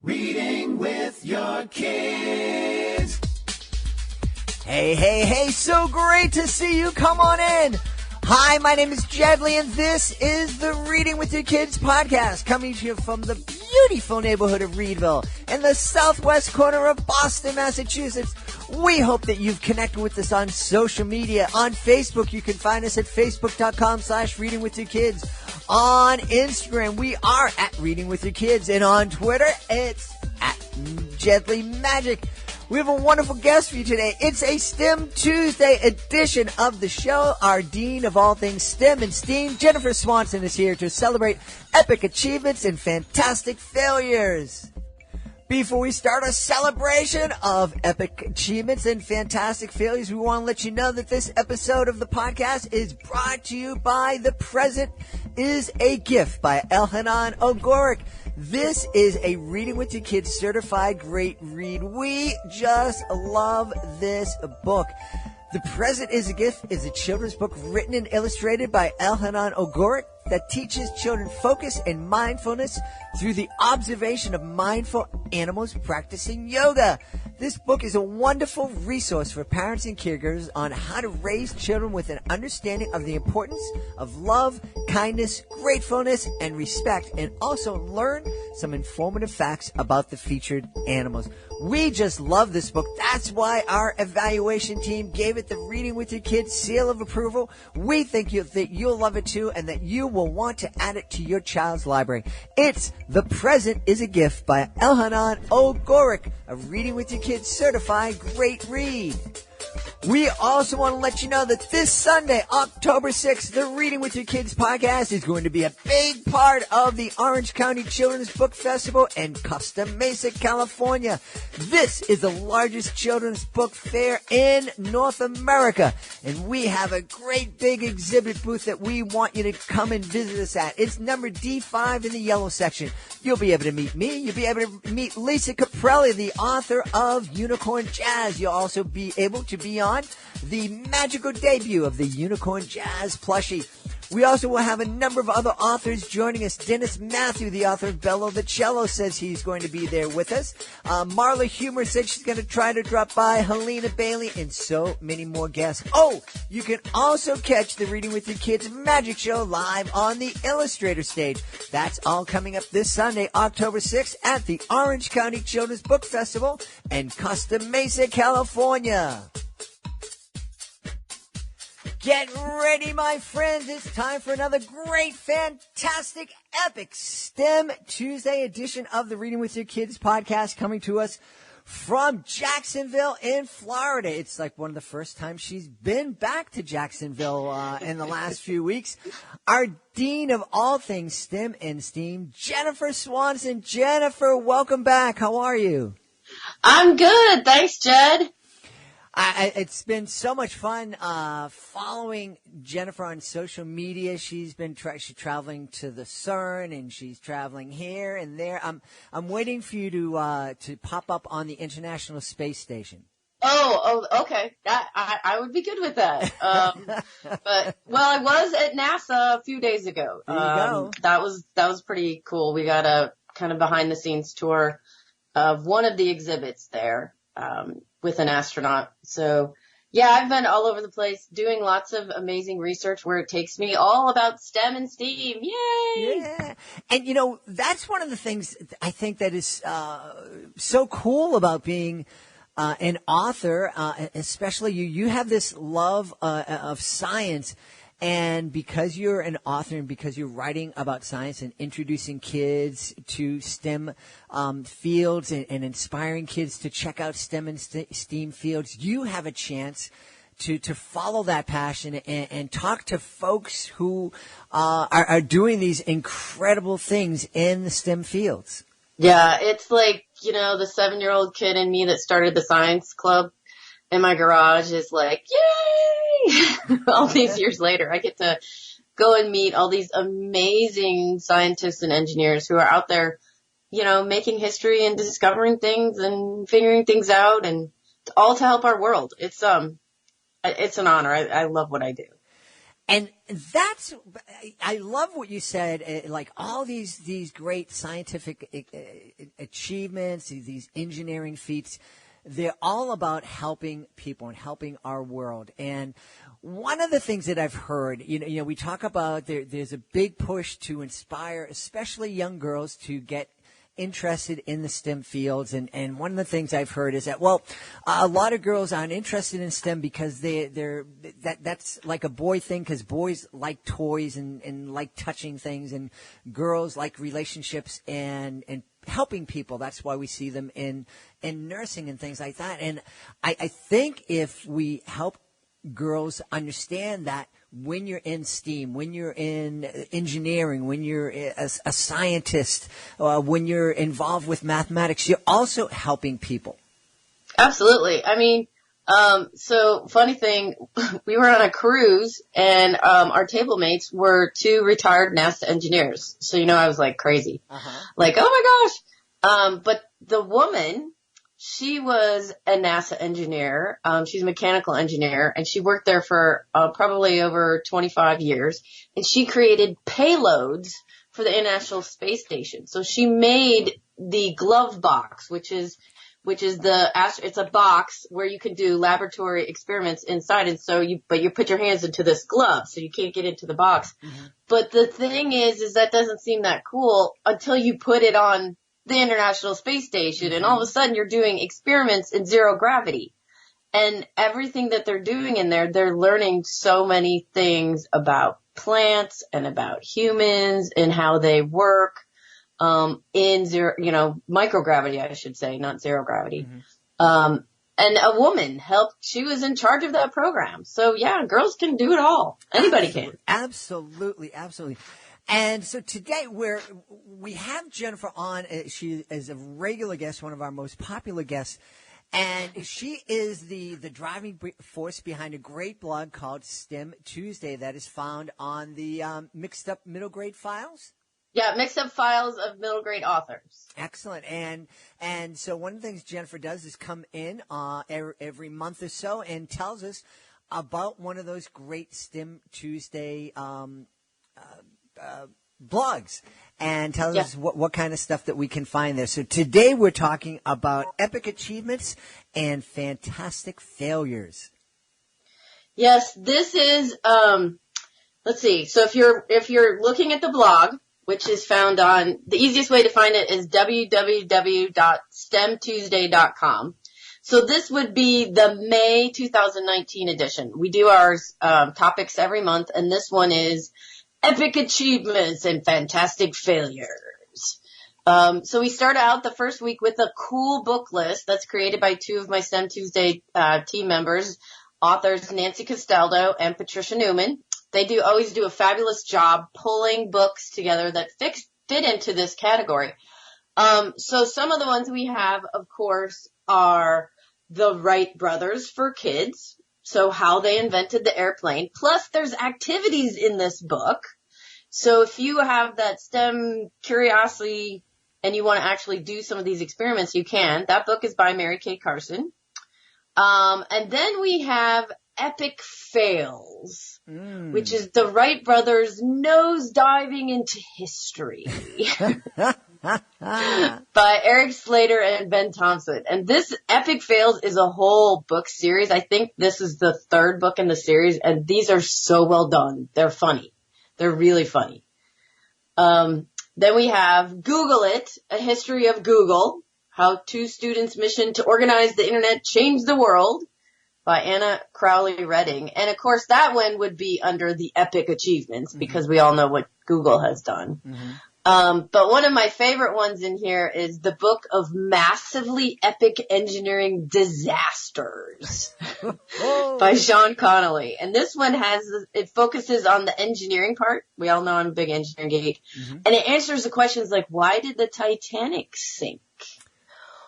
Reading with your kids. Hey, so great to see you. Come on in. Hi, my name is Jedley, and this is the Reading with Your Kids podcast, coming to you from the beautiful neighborhood of Reedville in the southwest corner of Boston, Massachusetts. We hope that you've connected with us on social media. On Facebook, you can find us at facebook.com/readingwithyourkids. On Instagram, we are at Reading with Your Kids, and on Twitter, it's at Jedley Magic. We have a wonderful guest for you today. It's a STEM Tuesday edition of the show. Our Dean of all things STEM and STEAM, Jennifer Swanson, is here to celebrate epic achievements and fantastic failures. Before we start our celebration of epic achievements and fantastic failures, we want to let you know that this episode of the podcast is brought to you by The Present is a Gift by Elhanan Ogoric. This is a Reading with Your Kids certified great read. We just love this book. The Present is a Gift is a children's book written and illustrated by Elhanan Ogoric that teaches children focus and mindfulness through the observation of mindful animals practicing yoga. This book is a wonderful resource for parents and caregivers on how to raise children with an understanding of the importance of love, kindness, gratefulness, and respect, and also learn some informative facts about the featured animals. We just love this book. That's why our evaluation team gave it the Reading with Your Kids seal of approval. We think that you'll love it too, and that you will want to add it to your child's library. It's The Present is a Gift by Elhanan Ogoric, a Reading with Your Kids certified great read. We also want to let you know that this Sunday, October 6th, the Reading with Your Kids podcast is going to be a big part of the Orange County Children's Book Festival in Costa Mesa, California. This is the largest children's book fair in North America, and we have a great big exhibit booth that we want you to come and visit us at. It's number D5 in the yellow section. You'll be able to meet me. You'll be able to meet Lisa Caprelli, the author of Unicorn Jazz. You'll also be able to be on the magical debut of the Unicorn Jazz plushie. We also will have a number of other authors joining us. Dennis Matthew, the author of Bello the Cello, says he's going to be there with us. Marla Humer said she's going to try to drop by. Helena Bailey, and so many more guests. Oh, you can also catch the Reading with Your Kids Magic Show live on the Illustrator stage. That's all coming up this Sunday, October 6th, at the Orange County Children's Book Festival in Costa Mesa, California. Get ready, my friends. It's time for another great, fantastic, epic STEM Tuesday edition of the Reading with Your Kids podcast, coming to us from Jacksonville in Florida. It's like one of the first times she's been back to Jacksonville in the last few weeks. Our Dean of all things STEM and STEAM, Jennifer Swanson. Jennifer, welcome back. How are you? I'm good. Thanks, Jed. It's been so much fun following Jennifer on social media. She's been she's traveling to the CERN, and she's traveling here and there. I'm waiting for you to pop up on the International Space Station. Oh, okay. I would be good with that. But I was at NASA a few days ago. There you go. That was pretty cool. We got a kind of behind the scenes tour of one of the exhibits there. With an astronaut. So, yeah, I've been all over the place doing lots of amazing research where it takes me, all about STEM and STEAM. Yay! Yeah. And, that's one of the things I think that is so cool about being an author, especially you have this love of science. And because you're an author and because you're writing about science and introducing kids to STEM fields and inspiring kids to check out STEM and STEAM fields, you have a chance to follow that passion and talk to folks who are doing these incredible things in the STEM fields. Yeah, it's like, the 7-year-old kid in me that started the science club in my garage is like, yay! All these years later, I get to go and meet all these amazing scientists and engineers who are out there, making history and discovering things and figuring things out, and all to help our world. It's an honor. I love what I do. And I love what you said, like all these great scientific achievements, these engineering feats, they're all about helping people and helping our world. And one of the things that I've heard, we talk about there's a big push to inspire, especially young girls, to get interested in the STEM fields. And one of the things I've heard is that, a lot of girls aren't interested in STEM because that's like a boy thing, because boys like toys and like touching things, and girls like relationships and helping people. That's why we see them in nursing and things like that. And I think if we help girls understand that when you're in STEAM, when you're in engineering, when you're a scientist, when you're involved with mathematics, you're also helping people. Absolutely. I mean, so funny thing, we were on a cruise and our table mates were two retired NASA engineers. So, I was like crazy. Like, oh my gosh. But the woman, she was a NASA engineer. She's a mechanical engineer, and she worked there for probably over 25 years. And she created payloads for the International Space Station. So she made the glove box, which is it's a box where you can do laboratory experiments inside. And so you put your hands into this glove, so you can't get into the box. But the thing is that doesn't seem that cool until you put it on the International Space Station, and all of a sudden you're doing experiments in zero gravity. And everything that they're doing in there, they're learning so many things about plants and about humans and how they work in microgravity, I should say, not zero gravity. And a woman helped. She was in charge of that program. So yeah, girls can do it all. Anybody can. Absolutely. And so today we have Jennifer on. She is a regular guest, one of our most popular guests. And she is the driving force behind a great blog called STEM Tuesday that is found on the Mixed Up Middle Grade Files. Yeah, Mixed Up Files of Middle Grade Authors. Excellent. And so one of the things Jennifer does is come in every month or so and tells us about one of those great STEM Tuesday blogs, and tells us what kind of stuff that we can find there. So today we're talking about epic achievements and fantastic failures. Yes, this is, let's see. So if you're looking at the blog, which is found on, the easiest way to find it is www.stemtuesday.com. So this would be the May 2019 edition. We do our topics every month, and this one is epic achievements and fantastic failures. So we start out the first week with a cool book list that's created by two of my STEM Tuesday team members, authors Nancy Castaldo and Patricia Newman. They always do a fabulous job pulling books together that fit into this category. So some of the ones we have, of course, are the Wright brothers for kids. So how they invented the airplane. Plus, there's activities in this book. So if you have that STEM curiosity and you want to actually do some of these experiments, you can. That book is by Mary Kay Carson. And then we have Epic Fails, which is the Wright brothers nose diving into history. By Eric Slater and Ben Thompson. And this Epic Fails is a whole book series. I think this is the third book in the series, and these are so well done. They're funny. They're really funny. Then we have Google It, A History of Google, How Two Students' Mission to Organize the Internet Changed the World, by Anna Crowley Redding. And of course that one would be under the epic achievements because we all know what Google has done. But one of my favorite ones in here is the book of massively epic engineering disasters by Sean Connolly. And this one it focuses on the engineering part. We all know I'm a big engineering geek. And it answers the questions like, why did the Titanic sink?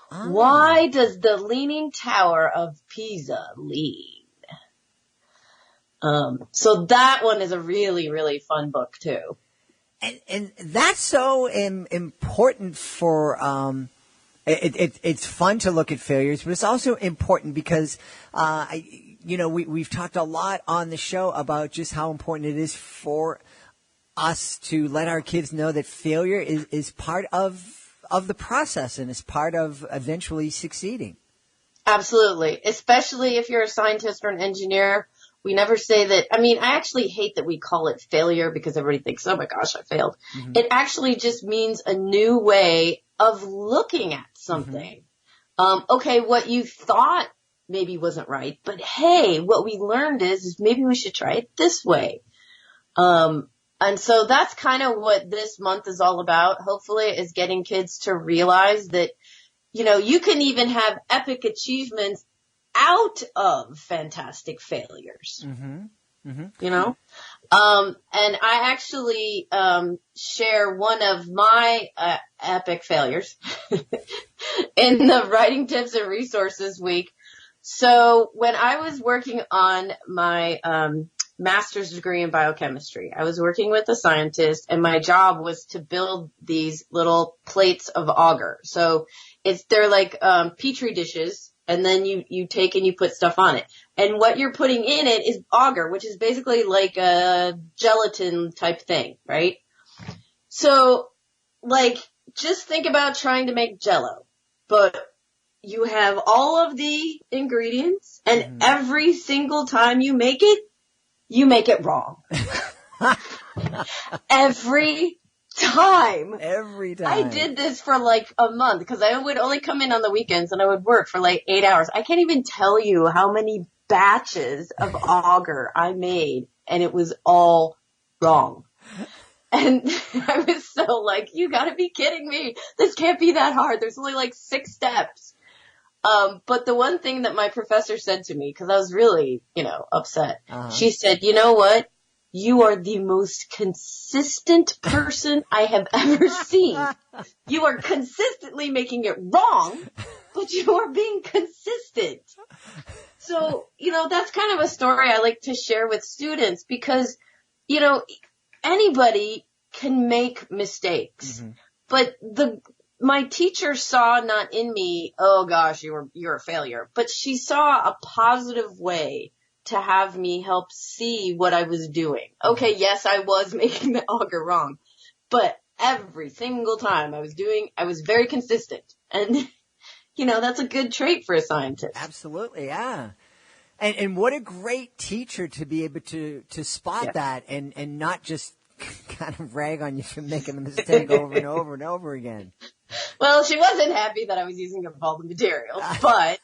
Why does the Leaning Tower of Pisa lean? So that one is a really, really fun book too. And that's so important for, it's fun to look at failures, but it's also important because, we've talked a lot on the show about just how important it is for us to let our kids know that failure is part of the process and is part of eventually succeeding. Absolutely. Especially if you're a scientist or an engineer. We never say that. I mean, I actually hate that we call it failure because everybody thinks, oh my gosh, I failed. Mm-hmm. It actually just means a new way of looking at something. Mm-hmm. Okay, what you thought maybe wasn't right, but hey, what we learned is maybe we should try it this way. And so that's kind of what this month is all about, hopefully, is getting kids to realize that, you can even have epic achievements out of fantastic failures. Mm-hmm. Mm-hmm. And I actually share one of my epic failures in the Writing Tips and Resources week. So when I was working on my master's degree in biochemistry, I was working with a scientist, and my job was to build these little plates of agar. So they're like petri dishes. And then you take and you put stuff on it. And what you're putting in it is agar, which is basically like a gelatin type thing, right? So, just think about trying to make Jell-O. But you have all of the ingredients, and every single time you make it wrong. Every time. I did this for a month because I would only come in on the weekends and I would work for 8 hours. I can't even tell you how many batches of agar I made, and it was all wrong. And I was so you gotta be kidding me. This can't be that hard. There's only 6 steps. But the one thing that my professor said to me, because I was really, upset, she said, you know what? You are the most consistent person I have ever seen. You are consistently making it wrong, but you are being consistent. So, that's kind of a story I like to share with students because, anybody can make mistakes. Mm-hmm. But my teacher saw not in me, oh gosh, you're a failure, but she saw a positive way to have me help see what I was doing. Okay, yes, I was making the agar wrong, but every single time I was very consistent. And, that's a good trait for a scientist. Absolutely, yeah. And what a great teacher to be able to spot that and not just kind of rag on you for making the mistake over and over and over again. Well, she wasn't happy that I was using up all the materials, but,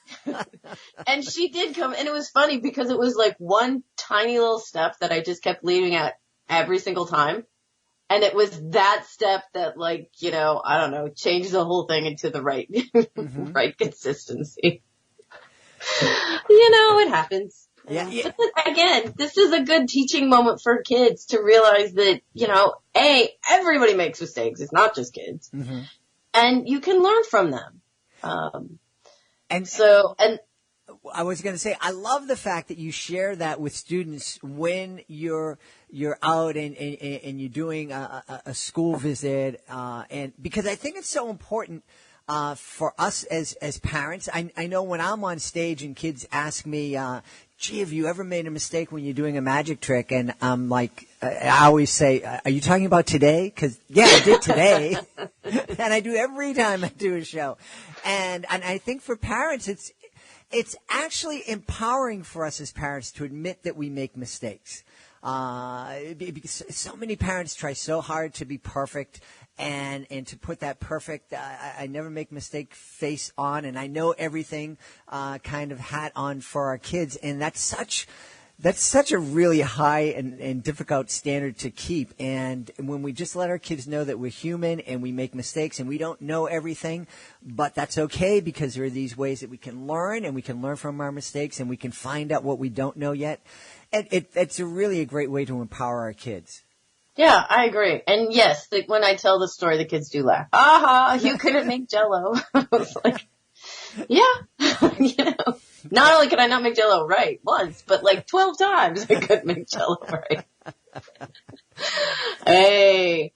and she did come, and it was funny because it was one tiny little step that I just kept leaving at every single time. And it was that step that I don't know, changed the whole thing into the right, right consistency. It happens. Yeah. But again, this is a good teaching moment for kids to realize that, everybody makes mistakes. It's not just kids. Mm-hmm. And you can learn from them. And I was going to say, I love the fact that you share that with students when you're out and you're doing a school visit, and because I think it's so important for us as parents. I know when I'm on stage and kids ask me, gee, have you ever made a mistake when you're doing a magic trick? And I'm I always say, are you talking about today? Because, yeah, I did today. And I do every time I do a show. And I think for parents, it's actually empowering for us as parents to admit that we make mistakes. Because so many parents try so hard to be perfect and to put that perfect, I never make mistake face on, and I know everything, kind of hat on for our kids. And that's such a really high and difficult standard to keep. And when we just let our kids know that we're human and we make mistakes and we don't know everything, but that's okay because there are these ways that we can learn, and we can learn from our mistakes, and we can find out what we don't know yet. It's really a great way to empower our kids. Yeah, I agree. And yes, when I tell the story, the kids do laugh. Aha, you couldn't make Jell-O. I was like, yeah, not only could I not make Jell-O right once, but 12 times I couldn't make Jell-O right. Hey.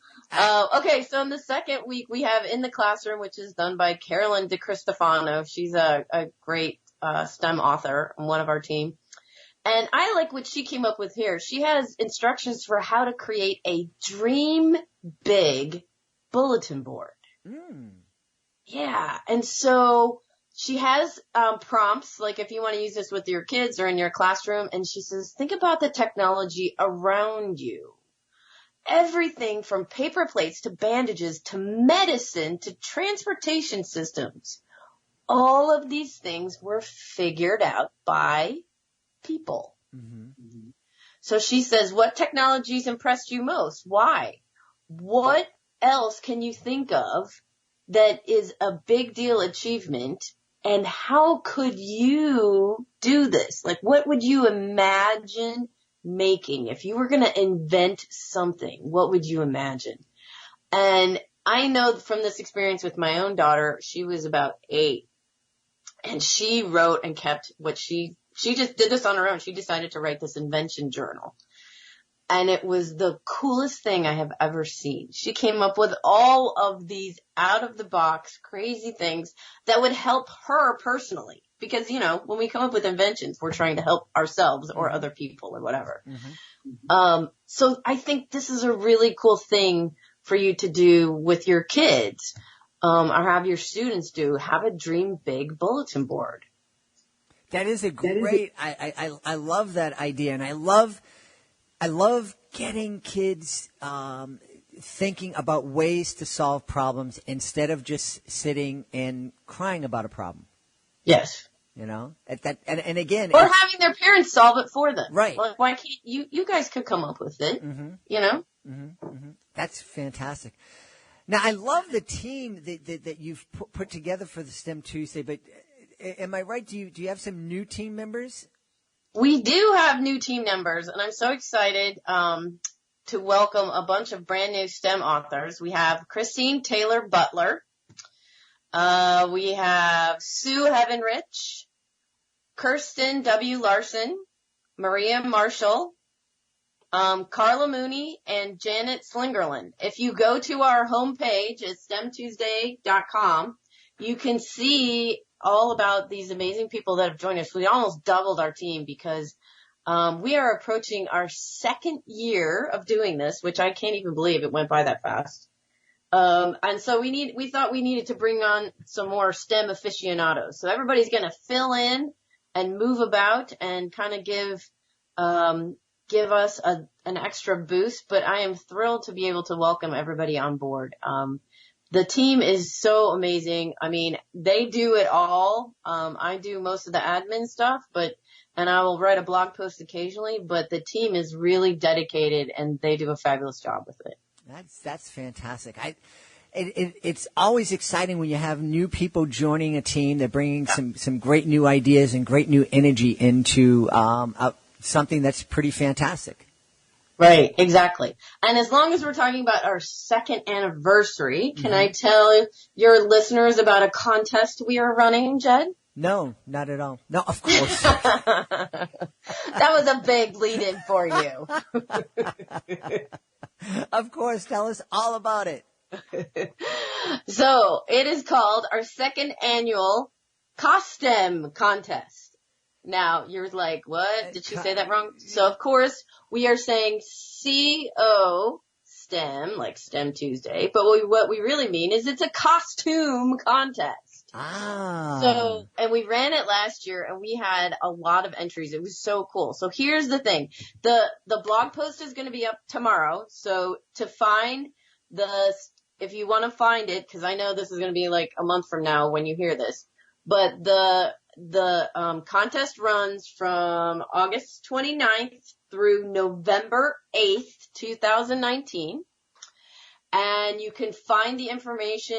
Okay, so in the second week, we have In the Classroom, which is done by Carolyn DeCristofano. She's a great STEM author on one of our team. And I like what she came up with here. She has instructions for how to create a dream big bulletin board. Mm. Yeah. And so she has prompts, like if you want to use this with your kids or in your classroom. And she says, think about the technology around you. Everything from paper plates to bandages to medicine to transportation systems. All of these things were figured out by people. Mm-hmm. So she says, what technologies impressed you most? Why? What else can you think of that is a big deal achievement? And how could you do this? Like, what would you imagine making? If you were going to invent something, what would you imagine? And I know from this experience with my own daughter, she was about 8, and she wrote and kept what she just did this on her own. She decided to write this invention journal. And it was the coolest thing I have ever seen. She came up with all of these out of the box crazy things that would help her personally. Because, you know, when we come up with inventions, we're trying to help ourselves or other people or whatever. Mm-hmm. So I think this is a really cool thing for you to do with your kids, or have your students do. Have a dream big bulletin board. That is a great, I love that idea. And I love getting kids, thinking about ways to solve problems instead of just sitting and crying about a problem. Yes. You know, and again, or having their parents solve it for them. Right. Like, why can't you guys could come up with it, you know? Mm-hmm, mm-hmm. That's fantastic. Now, I love the team that you've put together for the STEM Tuesday, but am I right? Do you have some new team members? We do have new team members, and I'm so excited to welcome a bunch of brand new STEM authors. We have Christine Taylor Butler. We have Sue Heavenrich, Kirsten W. Larson, Maria Marshall, Carla Mooney, and Janet Slingerland. If you go to our homepage at stemtuesday.com, you can see all about these amazing people that have joined us. We almost doubled our team because we are approaching our 2nd year of doing this, which I can't even believe it went by that fast. And so we thought we needed to bring on some more STEM aficionados. So everybody's going to fill in and move about and kind of give us an extra boost. But I am thrilled to be able to welcome everybody on board. The team is so amazing. I mean, they do it all. I do most of the admin stuff, and I will write a blog post occasionally, but the team is really dedicated and they do a fabulous job with it. That's fantastic. It's always exciting when you have new people joining a team. They're bringing some great new ideas and great new energy into something that's pretty fantastic. Right, exactly. And as long as we're talking about our 2nd anniversary, can I tell your listeners about a contest we are running, Jed? No, not at all. No, of course. That was a big lead-in for you. Of course, tell us all about it. So, it is called our 2nd annual COSTEM contest. Now, you're like, what? Did she say that wrong? So, of course, we are saying CO STEM, like STEM Tuesday, but what we really mean is it's a costume contest. Ah. So, and we ran it last year and we had a lot of entries. It was so cool. So here's the thing. The blog post is going to be up tomorrow. So to find if you want to find it, cause I know this is going to be like a month from now when you hear this, but the contest runs from August 29th through November 8th, 2019. And you can find the information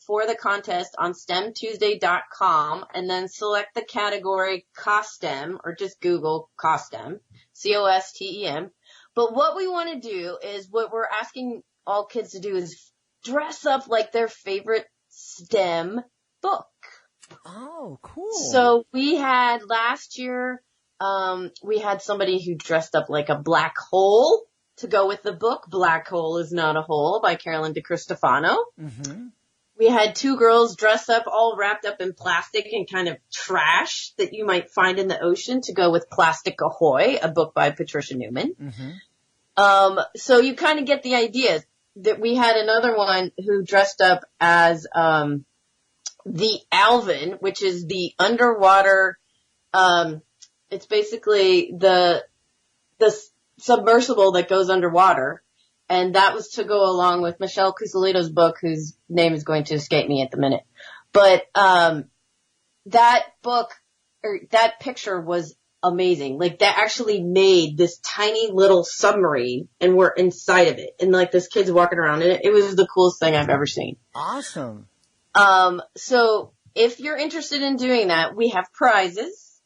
for the contest on stemtuesday.com and then select the category COSTEM or just Google COSTEM, COSTEM. But what we want to do is what we're asking all kids to do is dress up like their favorite STEM book. Oh, cool. So we had last year, we had somebody who dressed up like a black hole to go with the book. Black Hole is Not a Hole by Carolyn DeCristofano. Mm-hmm. We had two girls dressed up, all wrapped up in plastic and kind of trash that you might find in the ocean to go with Plastic Ahoy, a book by Patricia Newman. Mm-hmm. So you kind of get the idea that we had another one who dressed up as, the Alvin, which is the underwater, it's basically the submersible that goes underwater. And that was to go along with Michelle Cusolito's book, whose name is going to escape me at the minute. But, that book, or that picture was amazing. Like, that actually made this tiny little submarine, and we're inside of it. And, like, this kid's walking around in it. It was the coolest thing I've ever seen. Awesome. So if you're interested in doing that, we have prizes.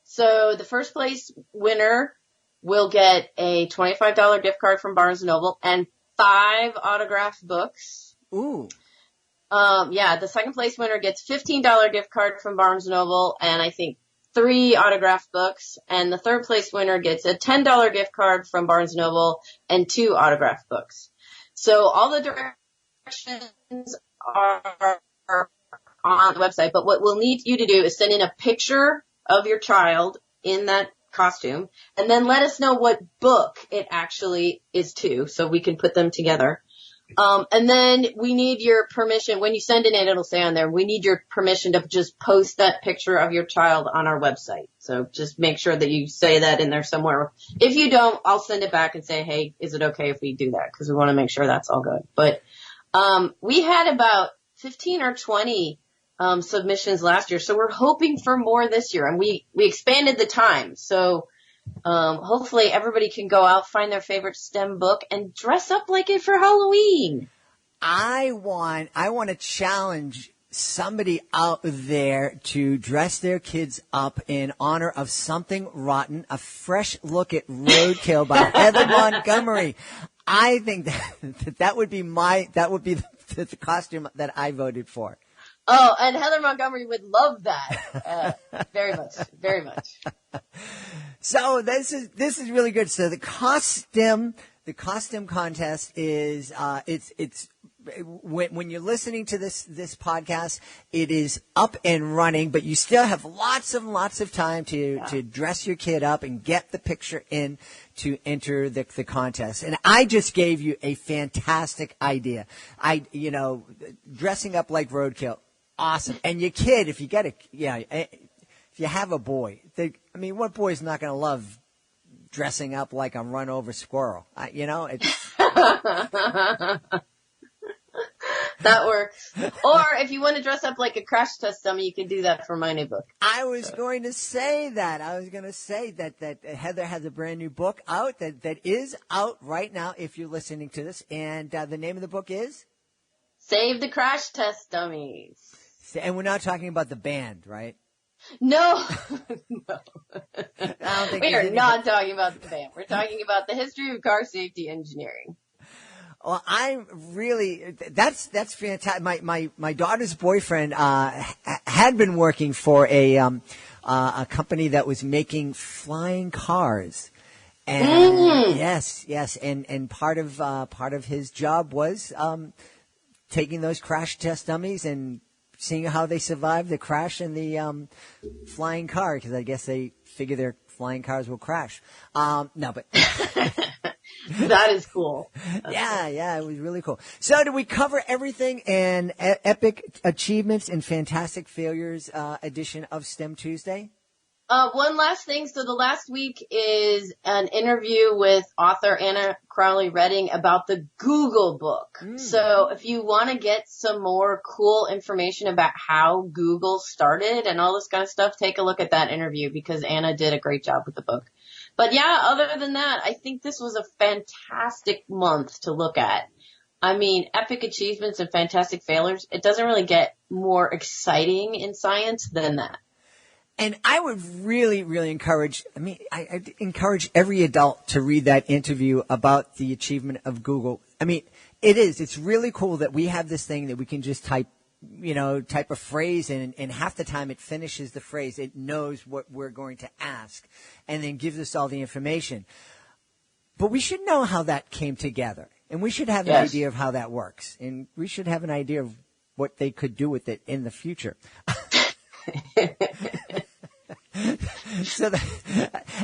So the first place winner will get a $25 gift card from Barnes & Noble and 5 autographed books. Ooh. The second place winner gets $15 gift card from Barnes & Noble and I think 3 autographed books. And the third place winner gets a $10 gift card from Barnes & Noble and 2 autographed books. So all the directions are on the website, but what we'll need you to do is send in a picture of your child in that costume and then let us know what book it actually is to so we can put them together. And then we need your permission. When you send it in, it'll say on there, we need your permission to just post that picture of your child on our website. So just make sure that you say that in there somewhere. If you don't, I'll send it back and say, hey, is it okay if we do that? Because we want to make sure that's all good. But we had about 15 or 20 submissions last year, so we're hoping for more this year. And we expanded the time, so hopefully everybody can go out, find their favorite STEM book, and dress up like it for Halloween. I want to challenge somebody out there to dress their kids up in honor of Something Rotten, a fresh look at Roadkill by Heather Montgomery. I think that would be the costume that I voted for. Oh, and Heather Montgomery would love that. Very much, very much. So this is really good. So the costume contest is, it's when you're listening to this podcast, it is up and running, but you still have lots of time to dress your kid up and get the picture in to enter the contest. And I just gave you a fantastic idea. Dressing up like Roadkill. Awesome. And your kid, if you have a boy, what boy is not going to love dressing up like a run over squirrel? It's. That works. Or if you want to dress up like a crash test dummy, you can do that for my new book. I was going to say that. that Heather has a brand new book out that is out right now if you're listening to this. And the name of the book is? Save the Crash Test Dummies. And we're not talking about the band, right? No. No. I don't think we are not talking about the band. We're talking about the history of car safety engineering. Well, that's fantastic. My daughter's boyfriend, had been working for a company that was making flying cars. And yes. And part of his job was, taking those crash test dummies and seeing how they survived the crash in the, flying car. Cause I guess they figure their flying cars will crash. No, but. That is cool. Yeah, it was really cool. So did we cover everything in Epic Achievements and Fantastic Failures edition of STEM Tuesday? One last thing. So the last week is an interview with author Anna Crowley Redding about the Google book. So if you want to get some more cool information about how Google started and all this kind of stuff, take a look at that interview because Anna did a great job with the book. But yeah, other than that, I think this was a fantastic month to look at. I mean, Epic Achievements and Fantastic Failures, it doesn't really get more exciting in science than that. And I would really, really encourage, I encourage every adult to read that interview about the achievement of Google. It's really cool that we have this thing that we can just type a phrase and half the time it finishes the phrase. It knows what we're going to ask and then gives us all the information. But we should know how that came together and we should have an idea of how that works and we should have an idea of what they could do with it in the future.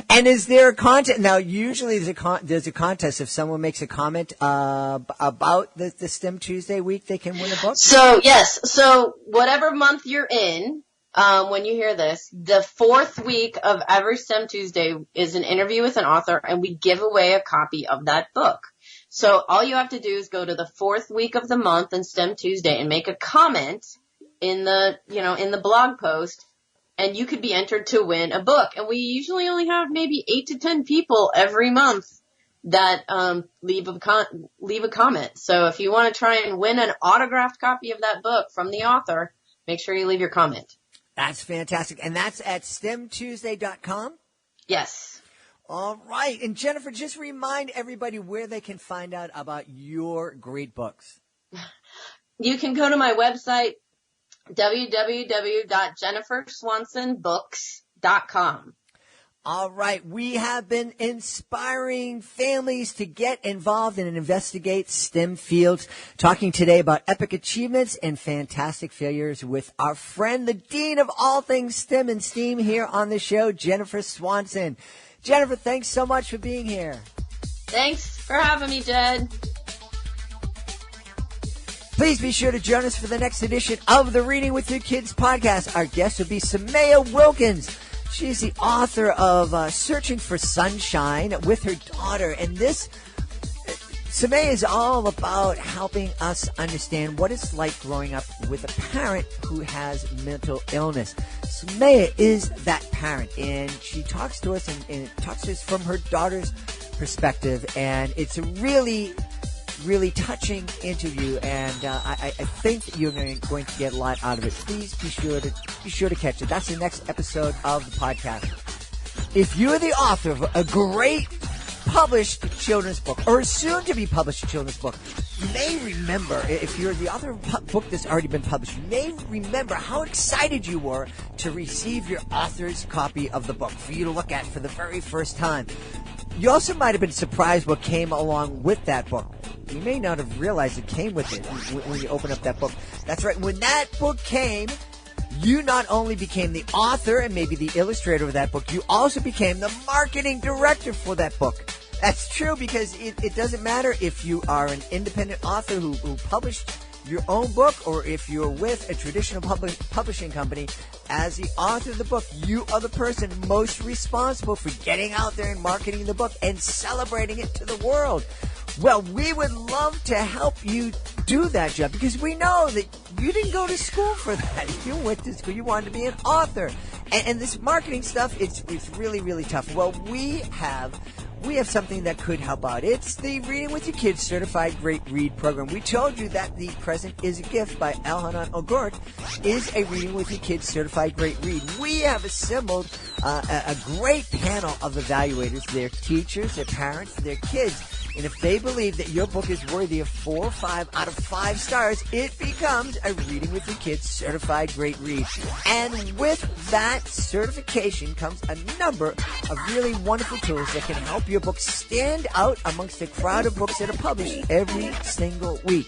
And is there a contest? Now, usually there's a contest. If someone makes a comment about the STEM Tuesday week, they can win a book? So, yes. So, whatever month you're in, when you hear this, the fourth week of every STEM Tuesday is an interview with an author, and we give away a copy of that book. So, all you have to do is go to the fourth week of the month in STEM Tuesday and make a comment in the blog post, and you could be entered to win a book. And we usually only have maybe 8 to 10 people every month that leave a comment. So if you want to try and win an autographed copy of that book from the author, make sure you leave your comment. That's fantastic. And that's at stemtuesday.com? Yes. All right. And Jennifer, just remind everybody where they can find out about your great books. You can go to my website, www.jenniferswansonbooks.com. All right. We have been inspiring families to get involved and investigate STEM fields, talking today about epic achievements and fantastic failures with our friend, the Dean of all things STEM and STEAM here on the show, Jennifer Swanson. Jennifer, thanks so much for being here. Thanks for having me, Jed. Please be sure to join us for the next edition of the Reading with Your Kids podcast. Our guest will be Samaya Wilkins. She's the author of Searching for Sunshine with her daughter. And this, Samaya is all about helping us understand what it's like growing up with a parent who has mental illness. Samaya is that parent, and she talks to us and talks to us from her daughter's perspective. And it's a really touching interview, and I think that you're going to get a lot out of it. Please be sure to catch it. That's the next episode of the podcast. If you're the author of a great published children's book, or a soon-to-be published children's book, you may remember, if you're the author of a book that's already been published, you may remember how excited you were to receive your author's copy of the book for you to look at for the very first time. You also might have been surprised what came along with that book. You may not have realized it came with it when you open up that book. That's right. When that book came, you not only became the author and maybe the illustrator of that book, you also became the marketing director for that book. That's true, because it doesn't matter if you are an independent author who published your own book, or if you're with a traditional publishing company. As the author of the book, you are the person most responsible for getting out there and marketing the book and celebrating it to the world. Well, we would love to help you do that job, because we know that you didn't go to school for that. You went to school. You wanted to be an author. And this marketing stuff, it's really, really tough. Well, we have something that could help out. It's the Reading with Your Kids Certified Great Read program. We told you that the Present is a Gift by Elhanan O'Gork is a Reading with Your Kids Certified Great Read. We have assembled a great panel of evaluators, their teachers, their parents, their kids. And if they believe that your book is worthy of 4 or 5 out of 5 stars, it becomes a Reading with Your Kids Certified Great Read. And with that certification comes a number of really wonderful tools that can help your book stand out amongst the crowd of books that are published every single week.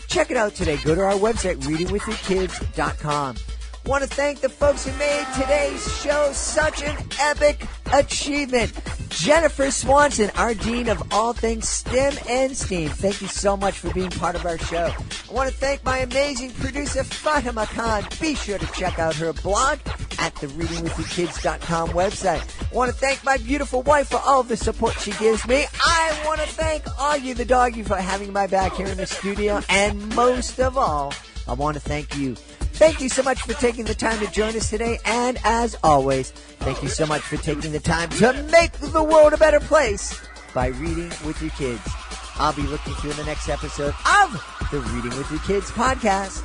Check it out today. Go to our website, readingwithyourkids.com. Want to thank the folks who made today's show such an epic achievement. Jennifer Swanson, our Dean of all things STEM and STEAM. Thank you so much for being part of our show. I want to thank my amazing producer, Fatima Khan. Be sure to check out her blog at the readingwithyourkids.com website. I want to thank my beautiful wife for all of the support she gives me. I want to thank Augie the doggy for having my back here in the studio. And most of all, I want to thank you. Thank you so much for taking the time to join us today. And as always, thank you so much for taking the time to make the world a better place by reading with your kids. I'll be looking for you in the next episode of the Reading with Your Kids podcast.